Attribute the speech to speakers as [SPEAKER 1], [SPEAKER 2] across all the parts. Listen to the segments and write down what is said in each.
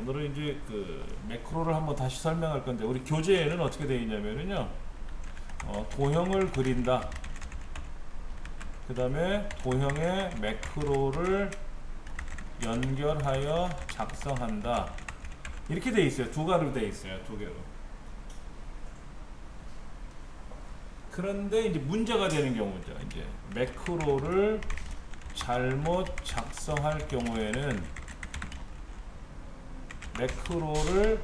[SPEAKER 1] 오늘은 이제 그 매크로를 한번 다시 설명할 건데, 우리 교재에는 어떻게 되어 있냐면요, 도형을 그린다, 그 다음에 도형에 매크로를 연결하여 작성한다, 이렇게 되어 있어요. 두 가로 되어 있어요. 두 개로. 그런데 이제 문제가 되는 경우죠. 이제 매크로를 잘못 작성할 경우에는 매크로를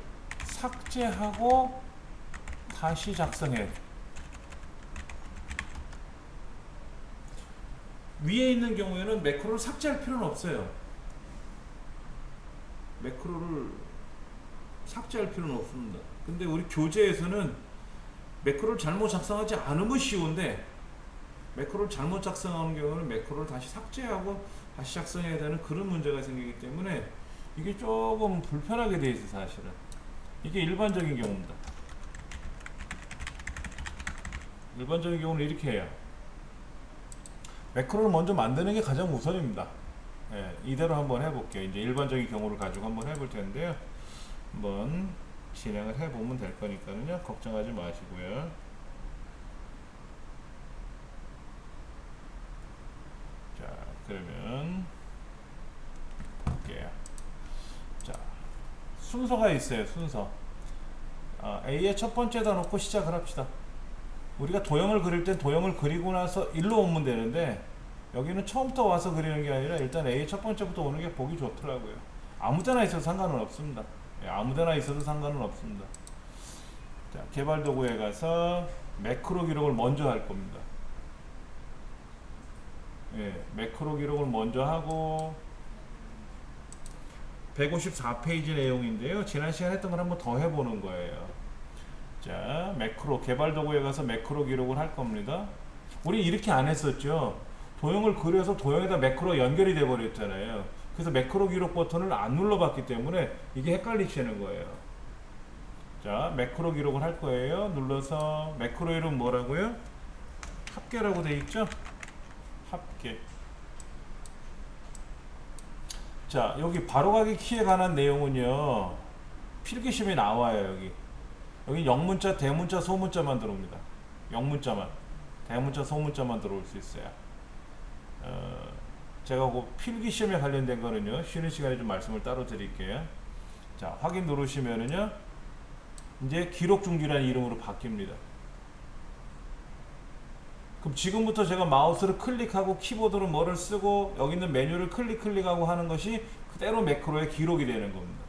[SPEAKER 1] 삭제하고 다시 작성해. 위에 있는 경우에는 매크로를 삭제할 필요는 없어요. 매크로를 삭제할 필요는 없습니다. 근데 우리 교재에서는 매크로를 잘못 작성하지 않으면 쉬운데, 매크로를 잘못 작성하는 경우는 매크로를 다시 삭제하고 다시 작성해야 되는 그런 문제가 생기기 때문에 이게 조금 불편하게 돼 있어요. 사실은 이게 일반적인 경우입니다. 일반적인 경우는 이렇게 해요. 매크로를 먼저 만드는 게 가장 우선입니다. 예, 이대로 한번 해볼게요. 이제 일반적인 경우를 가지고 한번 해볼 텐데요. 한번 진행을 해보면 될 거니까요. 걱정하지 마시고요. 자, 그러면 볼게요. 자, 순서가 있어요. 순서. A의 첫 번째다 놓고 시작을 합시다. 우리가 도형을 그릴 땐 도형을 그리고 나서 일로 오면 되는데, 여기는 처음부터 와서 그리는 게 아니라 일단 A의 첫 번째부터 오는 게 보기 좋더라고요. 아무데나 있어도 상관은 없습니다. 예, 아무데나 있어도 상관은 없습니다. 자, 개발 도구에 가서 매크로 기록을 먼저 할 겁니다. 예, 매크로 기록을 먼저 하고, 154페이지 내용인데요. 지난 시간에 했던 걸 한번 더 해보는 거예요. 자, 매크로, 개발 도구에 가서 매크로 기록을 할 겁니다. 우리 이렇게 안 했었죠. 도형을 그려서 도형에다 매크로 연결이 돼 버렸잖아요. 그래서 매크로 기록 버튼을 안 눌러봤기 때문에 이게 헷갈리시는 거예요. 자, 매크로 기록을 할 거예요. 눌러서 매크로 이름 뭐라고요? 합계라고 돼 있죠? 합계. 자, 여기 바로가기 키에 관한 내용은요, 필기시험에 나와요. 여기 영문자, 대문자, 소문자만 들어옵니다. 영문자만, 대문자, 소문자만 들어올 수 있어요. 제가 그 필기시험에 관련된 거는요, 쉬는 시간에 좀 말씀을 따로 드릴게요. 자, 확인 누르시면은요, 이제 기록 중지라는 이름으로 바뀝니다. 그럼 지금부터 제가 마우스를 클릭하고 키보드로 뭐를 쓰고 여기 있는 메뉴를 클릭하고 하는 것이 그대로 매크로의 기록이 되는 겁니다.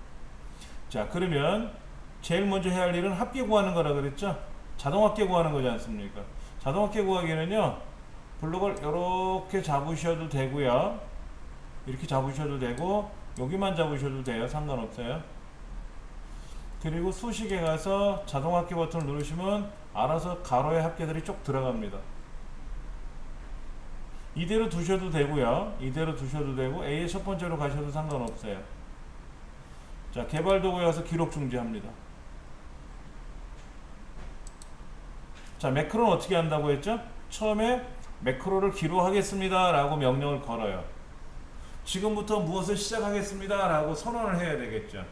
[SPEAKER 1] 자, 그러면 제일 먼저 해야 할 일은 합계 구하는 거라 그랬죠? 자동 합계 구하는 거지 않습니까? 자동 합계 구하기는요, 블록을 이렇게 잡으셔도 되고요, 이렇게 잡으셔도 되고, 여기만 잡으셔도 돼요. 상관없어요. 그리고 수식에 가서 자동 합계 버튼을 누르시면 알아서 가로의 합계들이 쭉 들어갑니다. 이대로 두셔도 되고요, 이대로 두셔도 되고, A의 첫 번째로 가셔도 상관없어요. 자, 개발 도구에 가서 기록 중지합니다. 자, 매크로는 어떻게 한다고 했죠? 처음에 매크로를 기록하겠습니다 라고 명령을 걸어요. 지금부터 무엇을 시작하겠습니다 라고 선언을 해야 되겠죠.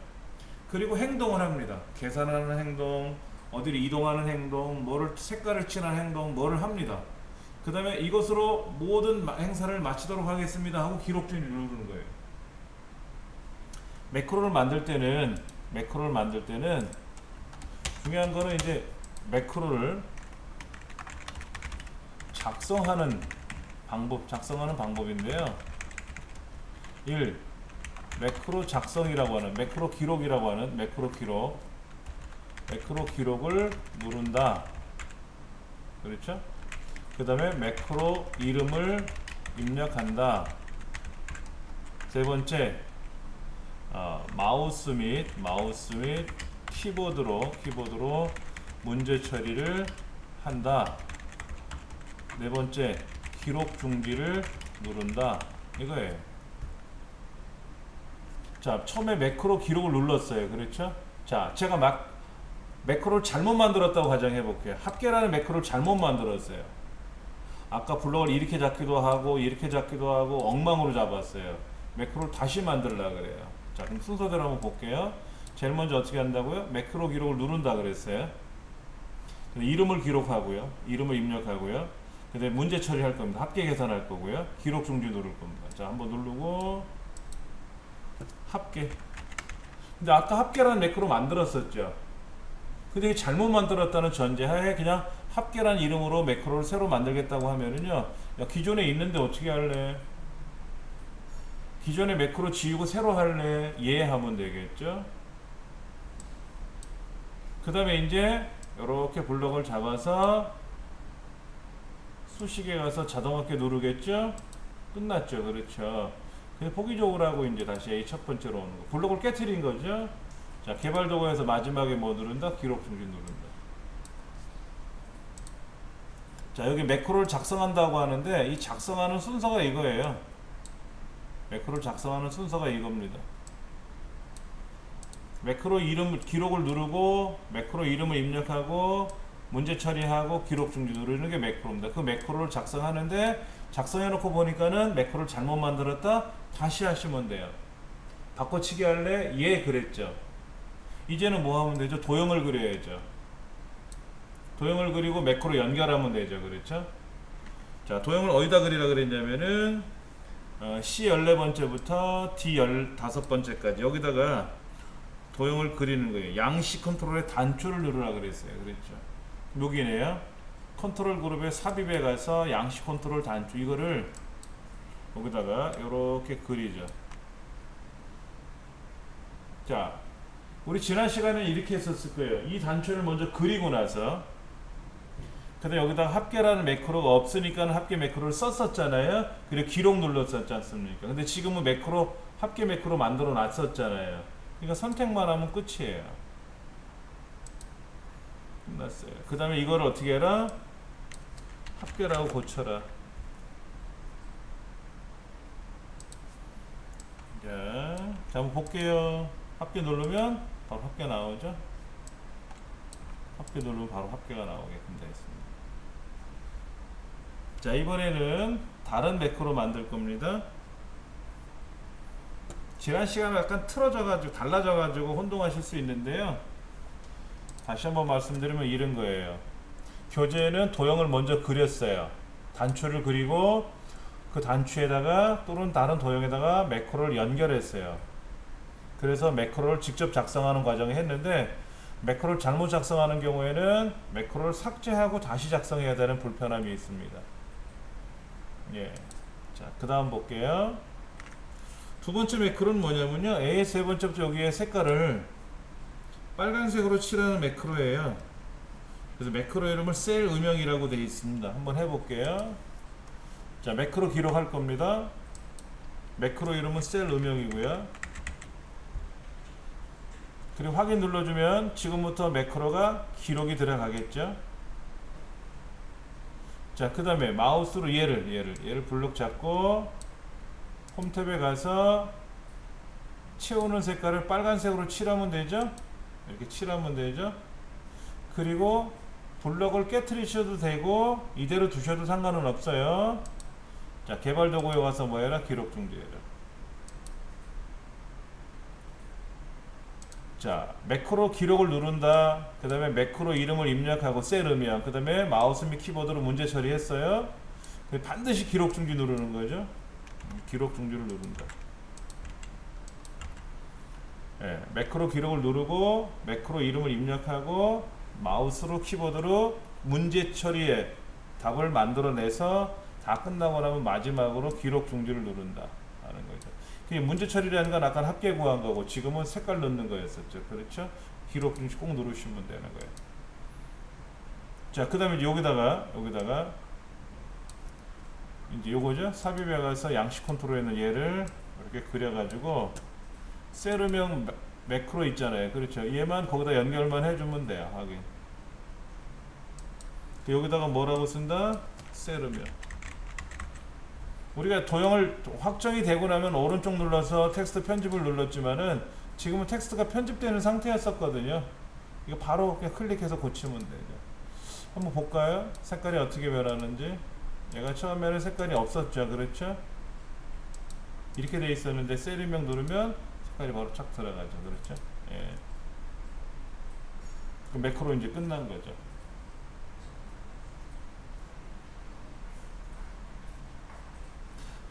[SPEAKER 1] 그리고 행동을 합니다. 계산하는 행동, 어디를 이동하는 행동, 뭐를 색깔을 칠하는 행동, 뭐를 합니다. 그 다음에 이것으로 모든 행사를 마치도록 하겠습니다 하고 기록 중지를 누르는 거예요. 매크로를 만들 때는 중요한 거는 이제 매크로를 작성하는 방법인데요. 1. 매크로 작성이라고 하는, 매크로 기록이라고 하는 매크로 기록을 누른다. 그렇죠? 그 다음에 매크로 이름을 입력한다. 세 번째, 마우스 및 키보드로 문제 처리를 한다. 네 번째, 기록 중지를 누른다. 이거예요. 자, 처음에 매크로 기록을 눌렀어요. 그렇죠? 자, 제가 매크로를 잘못 만들었다고 가정해 볼게요. 합계라는 매크로를 잘못 만들었어요. 아까 블록을 이렇게 잡기도 하고 이렇게 잡기도 하고 엉망으로 잡았어요. 매크로를 다시 만들려고 그래요. 자, 그럼 순서대로 한번 볼게요. 제일 먼저 어떻게 한다고요? 매크로 기록을 누른다 그랬어요. 이름을 기록하고요. 이름을 입력하고요. 그 다음에 문제 처리할 겁니다. 합계 계산할 거고요. 기록 중지 누를 겁니다. 자, 한번 누르고 합계. 근데 아까 합계라는 매크로 만들었었죠. 근데 이게 잘못 만들었다는 전제하에 그냥 합계라는 이름으로 매크로를 새로 만들겠다고 하면은요, 야, 기존에 있는데 어떻게 할래? 기존의 매크로 지우고 새로 할래? 예 하면 되겠죠. 그 다음에 이제 이렇게 블럭을 잡아서 수식에 가서 자동합계 누르겠죠. 끝났죠. 그렇죠. 그냥 포기적으로 하고 이제 다시 A 첫 번째로 오는 거. 블록을 깨트린 거죠. 자, 개발 도구에서 마지막에 뭐 누른다? 기록 중지 누른다. 자, 여기 매크로를 작성한다고 하는데 이 작성하는 순서가 이거예요. 매크로를 작성하는 순서가 이겁니다. 매크로 이름 기록을 누르고 매크로 이름을 입력하고 문제 처리하고 기록 중지 누르는 게 매크로입니다. 그 매크로를 작성하는데 작성해 놓고 보니까는 매크로를 잘못 만들었다. 다시 하시면 돼요. 바꿔치기 할래? 예, 그랬죠. 이제는 뭐 하면 되죠? 도형을 그려야죠. 도형을 그리고 매크로 연결하면 되죠. 그렇죠? 자, 도형을 어디다 그리라 그랬냐면은 C 14번째부터 D 15번째까지 여기다가 도형을 그리는 거예요. 양식 컨트롤의 단추를 누르라 그랬어요. 그랬죠. 여기네요. 컨트롤 그룹의 삽입에 가서 양식 컨트롤 단추 이거를 여기다가 이렇게 그리죠. 자, 우리 지난 시간에 이렇게 했었을 거예요. 이 단추를 먼저 그리고 나서 근데 여기다가 합계라는 매크로가 없으니까 합계 매크로를 썼었잖아요. 그리고 기록 눌렀었지 않습니까? 근데 지금은 매크로 합계 매크로 만들어 놨었잖아요. 그러니까 선택만 하면 끝이에요. 끝났어요. 그 다음에 이걸 어떻게 해라? 합계라고 고쳐라. 자, 한번 볼게요. 합계 누르면 바로 합계 나오죠? 합계 누르면 바로 합계가 나오게끔 되어 있습니다. 자, 이번에는 다른 매크로 만들 겁니다. 지난 시간에 약간 틀어져가지고 달라져가지고 혼동하실 수 있는데요. 다시 한번 말씀드리면 이런 거예요. 교재에는 도형을 먼저 그렸어요. 단추를 그리고 그 단추에다가 또는 다른 도형에다가 매크로를 연결했어요. 그래서 매크로를 직접 작성하는 과정을 했는데 매크로를 잘못 작성하는 경우에는 매크로를 삭제하고 다시 작성해야 되는 불편함이 있습니다. 예. 자, 그 다음 볼게요. 두 번째 매크로는 뭐냐면요. A 세 번째부터 여기에 색깔을 빨간색으로 칠하는 매크로예요. 그래서 매크로 이름을 셀 음영이라고 되어 있습니다. 한번 해볼게요. 자, 매크로 기록할 겁니다. 매크로 이름은 셀 음영이고요. 그리고 확인 눌러주면 지금부터 매크로가 기록이 들어가겠죠. 자, 그 다음에 마우스로 얘를 블록 잡고 홈 탭에 가서 채우는 색깔을 빨간색으로 칠하면 되죠. 이렇게 칠하면 되죠. 그리고 블럭을 깨트리셔도 되고 이대로 두셔도 상관은 없어요. 자, 개발 도구에 와서 뭐 해라? 기록 중지해라. 자, 매크로 기록을 누른다. 그 다음에 매크로 이름을 입력하고 셀 음영. 그 다음에 마우스 및 키보드로 문제 처리했어요. 반드시 기록 중지 누르는 거죠. 기록 중지를 누른다. 예, 매크로 기록을 누르고 매크로 이름을 입력하고 마우스로 키보드로 문제 처리에 답을 만들어내서 다 끝나고 나면 마지막으로 기록 중지를 누른다 하는 거죠. 문제 처리라는 건 아까 합계 구한 거고 지금은 색깔 넣는 거였었죠. 그렇죠? 기록 중지 꼭 누르시면 되는 거예요. 자, 그 다음에 여기다가 이제 요거죠. 삽입에 가서 양식 컨트롤에 있는 얘를 이렇게 그려가지고 셀음형 매크로 있잖아요. 그렇죠. 얘만 거기다 연결만 해주면 돼요. 하긴. 여기다가 뭐라고 쓴다? 셀음형. 우리가 도형을 확정이 되고 나면 오른쪽 눌러서 텍스트 편집을 눌렀지만은 지금은 텍스트가 편집되는 상태였었거든요. 이거 바로 그냥 클릭해서 고치면 되죠. 한번 볼까요? 색깔이 어떻게 변하는지. 얘가 처음에는 색깔이 없었죠. 그렇죠? 이렇게 돼 있었는데 셀음형 누르면 색깔이 바로 착 들어가죠. 그렇죠? 예. 그 매크로 이제 끝난 거죠.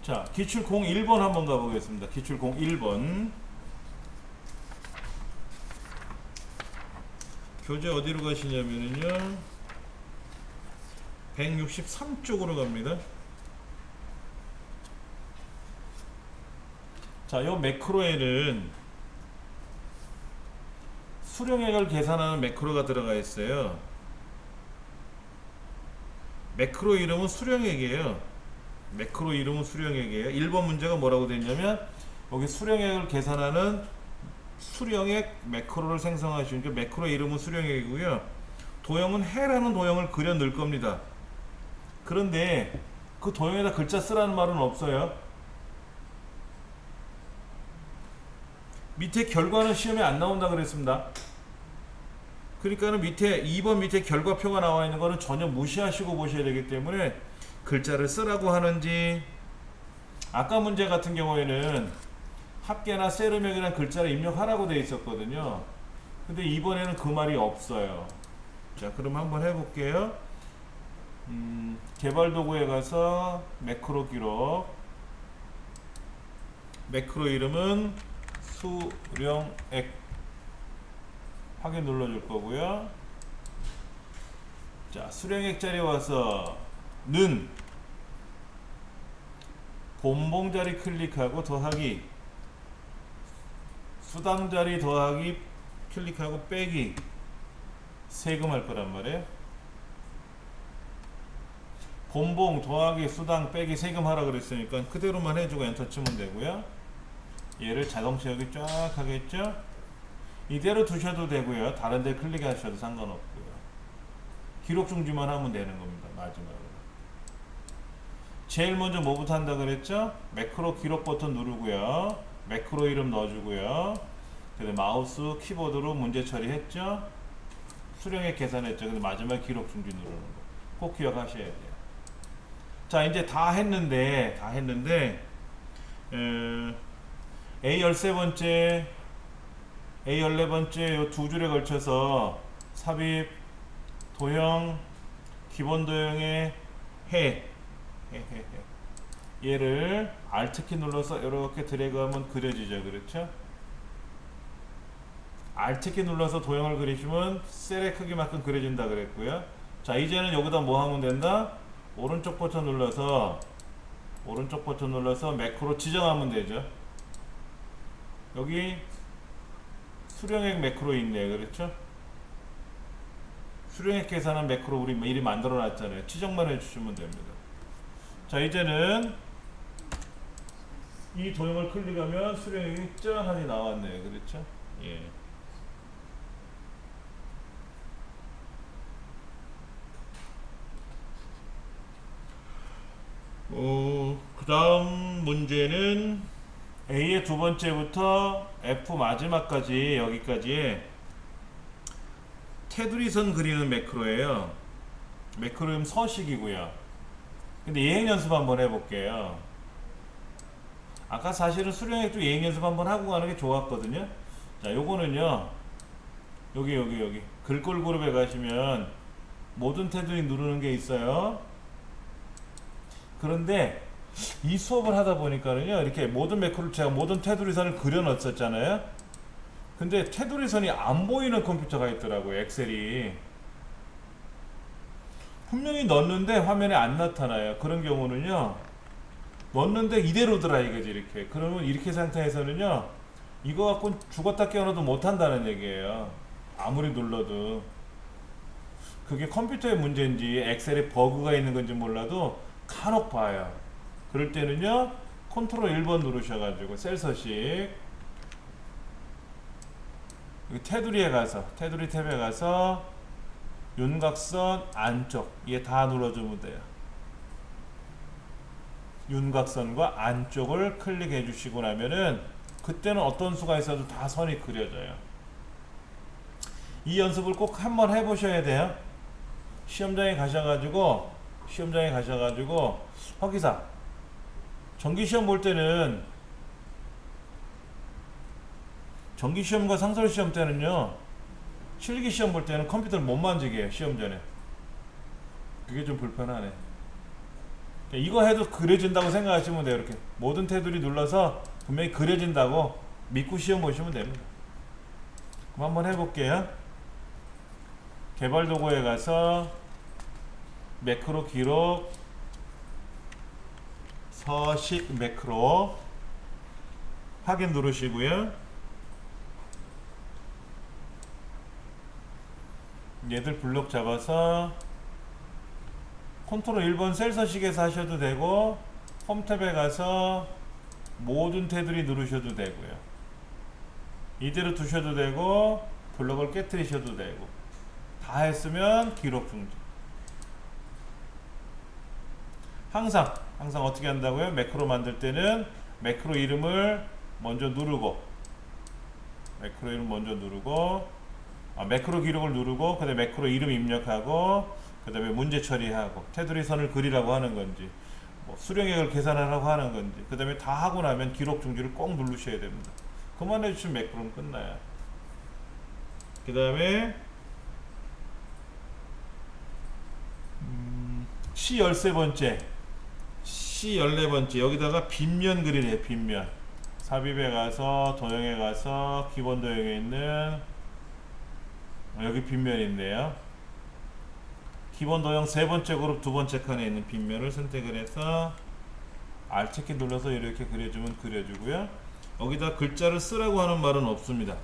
[SPEAKER 1] 자, 기출 01번 한번 가보겠습니다. 기출 01번. 교재 어디로 가시냐면요 163쪽으로 갑니다. 자, 요 매크로에는 수령액을 계산하는 매크로가 들어가 있어요. 매크로 이름은 수령액이에요. 매크로 이름은 수령액이에요. 1번 문제가 뭐라고 됐냐면 여기 수령액을 계산하는 수령액 매크로를 생성하시는 게 매크로 이름은 수령액이고요. 도형은 해라는 도형을 그려 넣을 겁니다. 그런데 그 도형에다 글자 쓰라는 말은 없어요. 밑에 결과는 시험에 안 나온다 그랬습니다. 그러니까는 밑에 2번 밑에 결과표가 나와 있는 거는 전혀 무시하시고 보셔야 되기 때문에 글자를 쓰라고 하는지, 아까 문제 같은 경우에는 합계나 세르명이라는 글자를 입력하라고 되어 있었거든요. 근데 이번에는 그 말이 없어요. 자, 그럼 한번 해볼게요. 개발 도구에 가서 매크로 기록, 매크로 이름은 수령액 확인 눌러줄 거고요. 자, 수령액 자리 와서 는 본봉 자리 클릭하고 더하기, 수당 자리 더하기 클릭하고 빼기, 세금 할 거란 말이에요. 본봉 더하기 수당 빼기 세금 하라 그랬으니까 그대로만 해주고 엔터 치면 되고요. 얘를 자동 채우기 쫙 하겠죠. 이대로 두셔도 되고요. 다른 데 클릭하셔도 상관없고요. 기록 중지만 하면 되는 겁니다. 마지막으로 제일 먼저 뭐부터 한다 그랬죠? 매크로 기록 버튼 누르고요. 매크로 이름 넣어주고요. 그다음에 마우스 키보드로 문제 처리했죠. 수령액 계산했죠. 근데 마지막 기록 중지 누르는 거 꼭 기억하셔야 돼요. 자, 이제 다 했는데 A 13번째 A 14번째 요 두 줄에 걸쳐서 삽입 도형 기본 도형의 해 얘를 Alt키 눌러서 이렇게 드래그하면 그려지죠. 그렇죠? Alt키 눌러서 도형을 그리시면 셀의 크기만큼 그려진다 그랬고요. 자, 이제는 여기다 뭐 하면 된다? 오른쪽 버튼 눌러서 매크로 지정하면 되죠. 여기 수령액 매크로 있네. 그렇죠? 수령액 계산한 매크로 우리 미리 만들어 놨잖아요. 지정만 해주시면 됩니다. 자, 이제는 이 도형을 클릭하면 수령액이 짠하니 나왔네요. 그렇죠? 예. 그 다음 문제는 A의 두 번째부터 F 마지막까지 여기까지 테두리선 그리는 매크로예요. 매크로는 서식이고요. 근데 예행 연습 한번 해볼게요. 아까 사실은 수령액도 예행 연습 한번 하고 가는 게 좋았거든요. 자, 요거는요. 여기 글꼴 그룹에 가시면 모든 테두리 누르는 게 있어요. 그런데 이 수업을 하다 보니까는요, 이렇게 모든 매크로를 제가 모든 테두리선을 그려 넣었었잖아요. 근데 테두리선이 안 보이는 컴퓨터가 있더라고요. 엑셀이 분명히 넣었는데 화면에 안 나타나요. 그런 경우는요, 넣었는데 이대로더라 이거지. 이렇게 그러면 이렇게 상태에서는요, 이거 갖고 죽었다 깨어나도 못한다는 얘기예요. 아무리 눌러도. 그게 컴퓨터의 문제인지 엑셀에 버그가 있는 건지 몰라도 간혹 봐요. 그럴 때는요, 컨트롤 1번 누르셔가지고 셀 서식 여기 테두리에 가서 테두리 탭에 가서 윤곽선 안쪽 얘 다 눌러주면 돼요. 윤곽선과 안쪽을 클릭해 주시고 나면은 그때는 어떤 수가 있어도 다 선이 그려져요. 이 연습을 꼭 한번 해보셔야 돼요. 시험장에 가셔가지고 허기사 정기시험 볼 때는, 정기시험과 상설시험 때는요, 실기 시험 볼 때는 컴퓨터를 못 만지게 해요. 시험 전에. 그게 좀 불편하네. 이거 해도 그려진다고 생각하시면 돼요. 이렇게 모든 테두리 눌러서 분명히 그려진다고 믿고 시험 보시면 됩니다. 그럼 한번 해볼게요. 개발 도구에 가서 매크로 기록 서식 매크로 확인 누르시고요. 얘들 블록 잡아서 컨트롤 1번 셀 서식에서 하셔도 되고 홈 탭에 가서 모든 테두리 누르셔도 되고요. 이대로 두셔도 되고 블록을 깨트리셔도 되고 다 했으면 기록 중지. 항상 어떻게 한다고요? 매크로 만들 때는 매크로 이름을 먼저 누르고 매크로 기록을 누르고 그 다음에 매크로 이름 입력하고 그 다음에 문제 처리하고 테두리 선을 그리라고 하는 건지 뭐 수령액을 계산하라고 하는 건지 그 다음에 다 하고 나면 기록 중지를 꼭 누르셔야 됩니다. 그만해 주시면 매크로는 끝나요. 그 다음에 C13번째 여기다가 빗면 그리래요. 빗면 삽입에 가서 도형에 가서 기본 도형에 있는 여기 빗면이 있네요. 기본 도형 세 번째 그룹 두 번째 칸에 있는 빗면을 선택을 해서 Alt키 눌러서 이렇게 그려주면 그려주고요. 여기다 글자를 쓰라고 하는 말은 없습니다.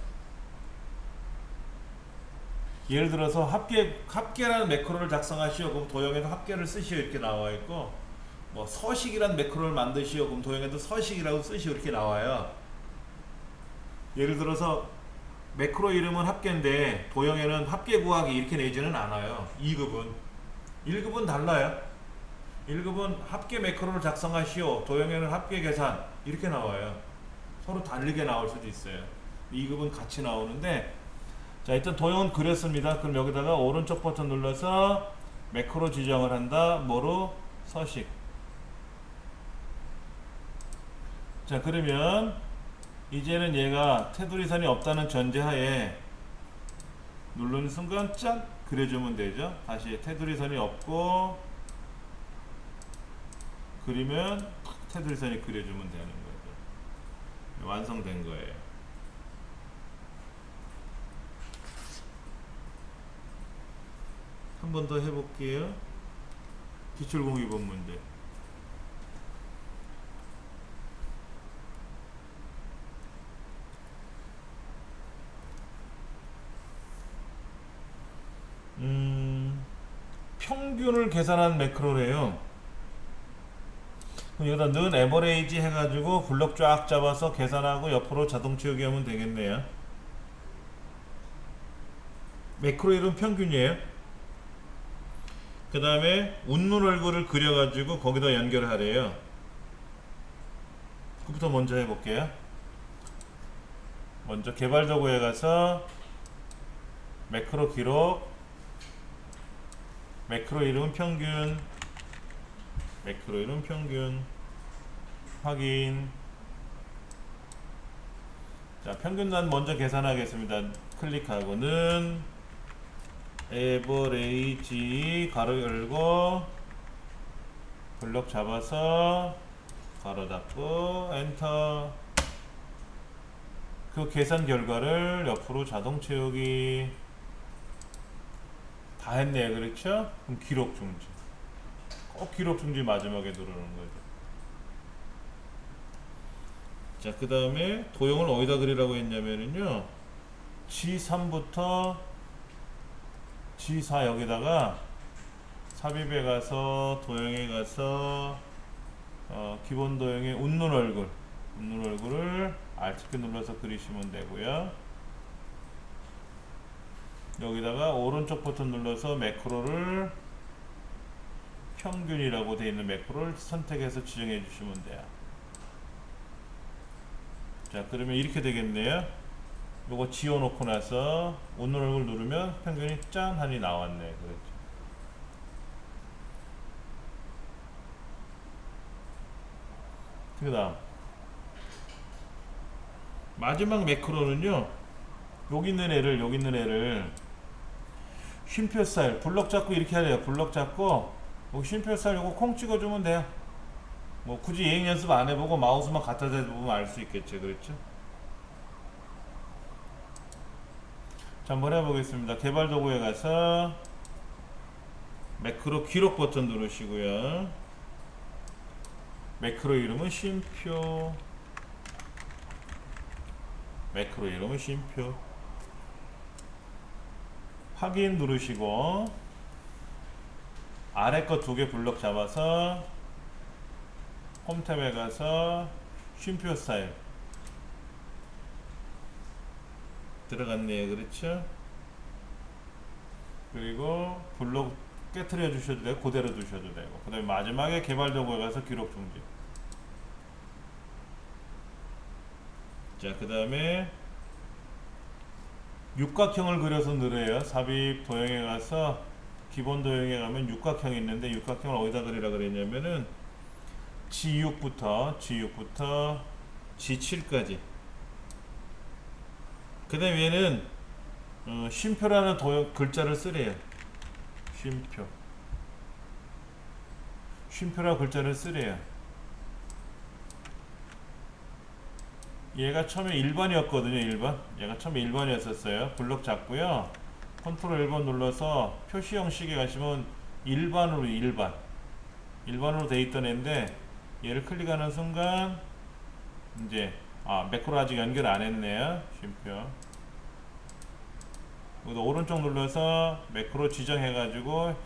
[SPEAKER 1] 예를 들어서 합계라는 매크로를 작성하시오. 그럼 도형에도 합계를 쓰시오 이렇게 나와 있고, 뭐 서식이라는 매크로를 만드시오. 그럼 도형에도 서식이라고 쓰시오 이렇게 나와요. 예를 들어서 매크로 이름은 합계인데 도형에는 합계 구하기 이렇게 내지는 않아요. 2급은 1급은 달라요. 1급은 합계 매크로를 작성하시오. 도형에는 합계 계산 이렇게 나와요. 서로 다르게 나올 수도 있어요. 2급은 같이 나오는데, 자 일단 도형은 그렸습니다. 그럼 여기다가 오른쪽 버튼 눌러서 매크로 지정을 한다. 뭐로? 서식. 자 그러면 이제는 얘가 테두리선이 없다는 전제하에 누르는 순간 짠! 그려주면 되죠. 다시 테두리선이 없고 그리면 테두리선이 그려주면 되는 거죠. 완성된 거예요. 한 번 더 해볼게요. 기출공유본 문제. 평균을 계산한 매크로래요. 그럼 여기다 는 에버레이지 해가지고 블록 쫙 잡아서 계산하고 옆으로 자동 채우기 하면 되겠네요. 매크로 이름 평균이에요. 그 다음에 웃는 얼굴을 그려가지고 거기다 연결하래요. 그부터 먼저 해볼게요. 먼저 개발 도구에 가서 매크로 기록, 매크로 이름 평균, 매크로 이름 평균 확인. 자 평균단 먼저 계산하겠습니다. 클릭하고는 에버레이지 가로 열고 블록 잡아서 가로 닫고 엔터. 그 계산 결과를 옆으로 자동 채우기. 다 했네요. 그렇죠? 그럼 기록 중지. 꼭 기록 중지 마지막에 누르는 거죠. 자 그 다음에 도형을 어디다 그리라고 했냐면요, G3부터 G4 여기다가 삽입에 가서 도형에 가서 기본 도형에 웃는 얼굴을 Alt키 눌러서 그리시면 되고요. 여기다가 오른쪽 버튼 눌러서 매크로를 평균이라고 되어 있는 매크로를 선택해서 지정해 주시면 돼요. 자 그러면 이렇게 되겠네요. 요거 지워놓고 나서 웃는 얼굴 누르면 평균이 짠 하니 나왔네. 그렇죠. 그 다음 마지막 매크로는요, 여기 있는 애를 쉼표 스타일 블럭 잡고 이렇게 해야 돼요. 블럭 잡고 여기 쉼표 스타일 요거 콩 찍어주면 돼요. 뭐 굳이 예행 연습 안 해보고 마우스만 갖다 대보면 알 수 있겠죠. 그렇죠? 자, 한번 해보겠습니다. 개발 도구에 가서 매크로 기록 버튼 누르시고요. 매크로 이름은 쉼표. 매크로 이름은 쉼표. 확인 누르시고 아래 거 두 개 블럭 잡아서 홈 탭에 가서 쉼표 스타일 들어갔네요. 그렇죠? 그리고 블록 깨트려 주셔도 되고 그대로 두셔도 되고 그 다음에 마지막에 개발 도구에 가서 기록 중지. 자, 그 다음에 육각형을 그려서 늘어요. 삽입 도형에 가서 기본 도형에 가면 육각형이 있는데 육각형을 어디다 그리라 그랬냐면은 G6부터 G7까지. 그 다음에 얘는 쉼표라는 도형 글자를 쓰래요. 쉼표라는 글자를 쓰래요. 얘가 처음에 1번이었거든요. 1번. 얘가 처음에 1번이었었어요. 블럭 잡고요. 컨트롤 1번 눌러서 표시형 식에 가시면 1번으로 돼 있던 애인데 얘를 클릭하는 순간 이제 매크로 아직 연결 안 했네요. 쉼표. 오른쪽 눌러서 매크로 지정해가지고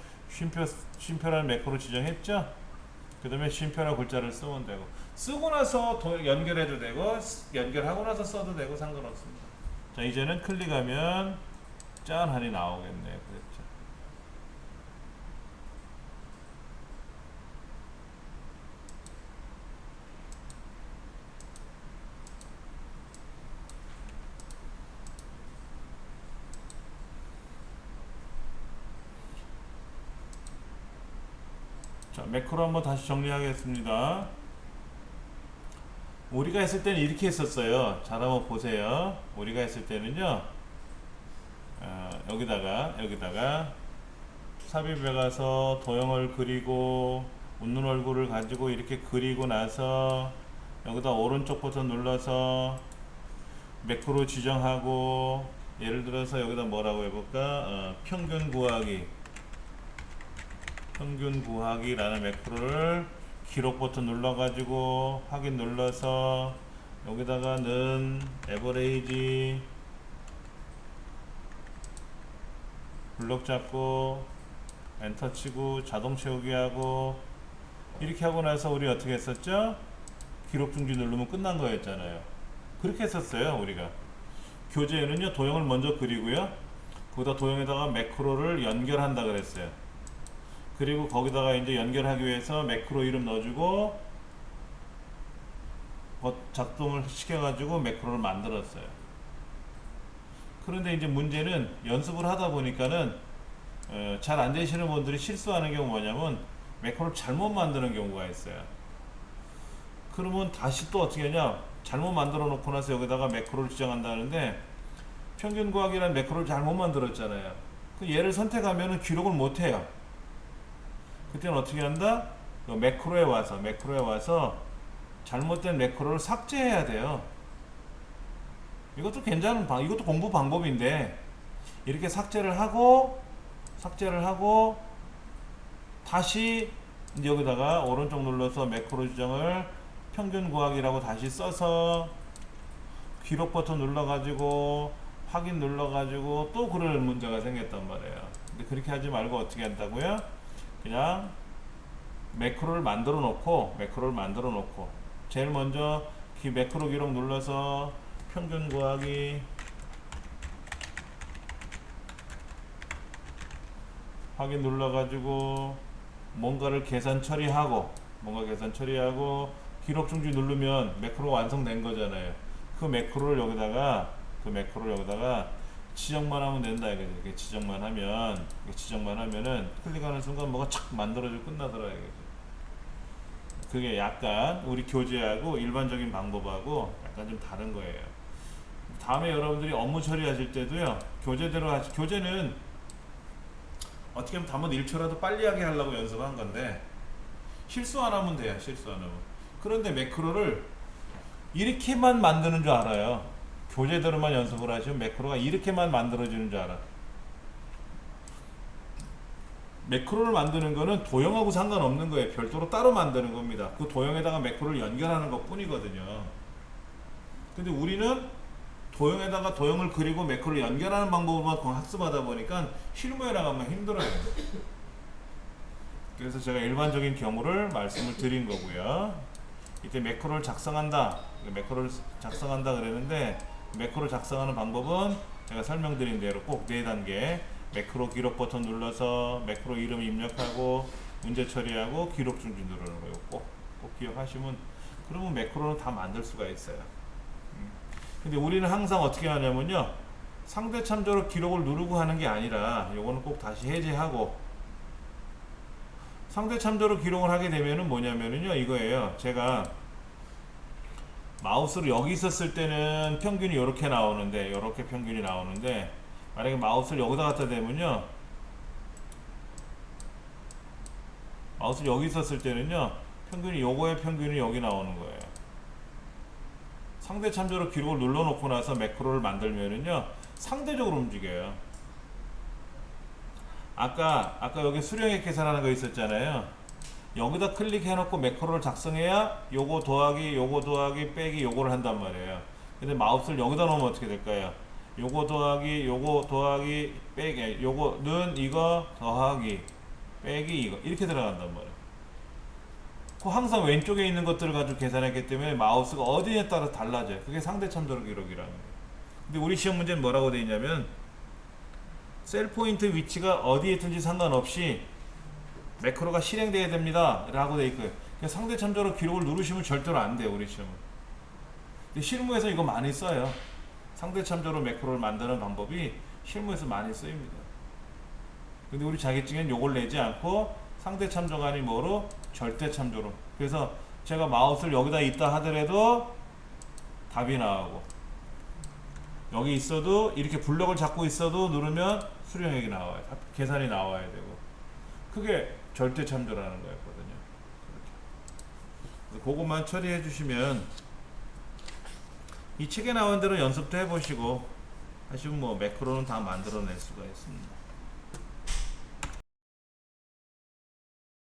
[SPEAKER 1] 쉼표라는 매크로 지정했죠? 그 다음에 쉼표라는 글자를 쓰면 되고 쓰고 나서 연결해도 되고 연결하고 나서 써도 되고 상관없습니다. 자, 이제는 클릭하면 짠 하니 나오겠네요. 그렇죠? 자, 매크로 한번 다시 정리하겠습니다. 우리가 했을 때는 이렇게 했었어요. 잘 한번 보세요. 우리가 했을 때는요, 여기다가 삽입에 가서 도형을 그리고 웃는 얼굴을 가지고 이렇게 그리고 나서 여기다 오른쪽 버튼 눌러서 매크로 지정하고 예를 들어서 여기다 뭐라고 해볼까? 평균 구하기라는 매크로를 기록 버튼 눌러가지고 확인 눌러서 여기다가는 에버레이지 블럭 잡고 엔터 치고 자동 채우기 하고 이렇게 하고 나서 우리 어떻게 했었죠? 기록 중지 누르면 끝난 거였잖아요. 그렇게 했었어요. 우리가 교재에는요 도형을 먼저 그리고요 거기다 도형에다가 매크로를 연결한다 그랬어요. 그리고 거기다가 이제 연결하기 위해서 매크로 이름 넣어주고 작동을 시켜가지고 매크로를 만들었어요. 그런데 이제 문제는 연습을 하다 보니까는 잘 안 되시는 분들이 실수하는 경우 뭐냐면 매크로를 잘못 만드는 경우가 있어요. 그러면 다시 또 어떻게 하냐, 잘못 만들어 놓고 나서 여기다가 매크로를 지정한다는데 평균 구하기라는 매크로를 잘못 만들었잖아요. 그 얘를 선택하면은 기록을 못 해요. 그때는 어떻게 한다? 매크로에 와서 잘못된 매크로를 삭제해야 돼요. 이것도 이것도 공부 방법인데 이렇게 삭제를 하고 다시 이제 여기다가 오른쪽 눌러서 매크로 지정을 평균 구하기라고 다시 써서 기록 버튼 눌러가지고 확인 눌러가지고 또 그럴 문제가 생겼단 말이에요. 근데 그렇게 하지 말고 어떻게 한다고요? 그냥 매크로를 만들어 놓고 제일 먼저 매크로 기록 눌러서 평균 구하기 확인 눌러가지고 뭔가를 계산 처리하고 기록 중지 누르면 매크로 완성된 거잖아요. 그 매크로를 여기다가 지정만 하면 된다 이거죠. 이렇게 지정만 하면은 클릭하는 순간 뭐가 착 만들어지고 끝나더라 이거죠. 그게 약간 우리 교재하고 일반적인 방법하고 약간 좀 다른 거예요. 다음에 여러분들이 업무 처리하실 때도요, 교재는 어떻게 하면 답은 1초라도 빨리 하게 하려고 연습한 건데 실수 안 하면 돼요. 실수 안 하면. 그런데 매크로를 이렇게만 만드는 줄 알아요. 교재대로만 연습을 하시면 매크로가 이렇게만 만들어지는 줄 알아. 매크로를 만드는 거는 도형하고 상관없는 거예요. 별도로 따로 만드는 겁니다. 그 도형에다가 매크로를 연결하는 것 뿐이거든요. 근데 우리는 도형에다가 도형을 그리고 매크로를 연결하는 방법만 학습하다 보니까 실무에 나가면 힘들어요. 그래서 제가 일반적인 경우를 말씀을 드린 거고요. 이때 매크로를 작성한다. 매크로를 작성한다 그랬는데 매크로 작성하는 방법은 제가 설명드린 대로 꼭 4단계 매크로 기록 버튼 눌러서 매크로 이름 입력하고 문제 처리하고 기록 중지 누르는 거예요. 꼭 기억하시면 그러면 매크로는 다 만들 수가 있어요. 근데 우리는 항상 어떻게 하냐면요. 상대 참조로 기록을 누르고 하는 게 아니라 요거는 꼭 다시 해제하고 상대 참조로 기록을 하게 되면은 뭐냐면은요. 이거예요. 제가 마우스로 여기 있었을 때는 평균이 이렇게 나오는데 이렇게 평균이 나오는데 만약에 마우스를 여기다 갖다 대면요. 마우스를 여기 있었을 때는요. 평균이 요거의 평균이 여기 나오는 거예요. 상대 참조로 기록을 눌러놓고 나서 매크로를 만들면은요. 상대적으로 움직여요. 아까 여기 수령액 계산하는 거 있었잖아요. 여기다 클릭해놓고 매크로를 작성해야 요거 더하기 빼기 요거를 한단 말이에요. 근데 마우스를 여기다 놓으면 어떻게 될까요? 요거 더하기 빼기 요거는 이거 더하기 빼기 이거 이렇게 들어간단 말이에요. 항상 왼쪽에 있는 것들을 가지고 계산했기 때문에 마우스가 어디에 따라 달라져요. 그게 상대 참조 기록이라는 거예요. 근데 우리 시험 문제는 뭐라고 되어 있냐면 셀 포인트 위치가 어디에 있든지 상관없이 매크로가 실행되어야 됩니다 라고 되어 있고요. 상대 참조로 기록을 누르시면 절대로 안 돼요. 우리 시험은. 근데 실무에서 이거 많이 써요. 상대 참조로 매크로를 만드는 방법이 실무에서 많이 쓰입니다. 근데 우리 자격증엔 요걸 내지 않고 상대 참조가 아닌 뭐로? 절대 참조로. 그래서 제가 마우스를 여기다 있다 하더라도 답이 나오고 여기 있어도 이렇게 블럭을 잡고 있어도 누르면 수령액이 나와요. 계산이 나와야 되고 그게 절대 참조라는 거였거든요. 그래서 그것만 처리해 주시면 이 책에 나온 대로 연습도 해보시고 하시면 뭐 매크로는 다 만들어낼 수가 있습니다.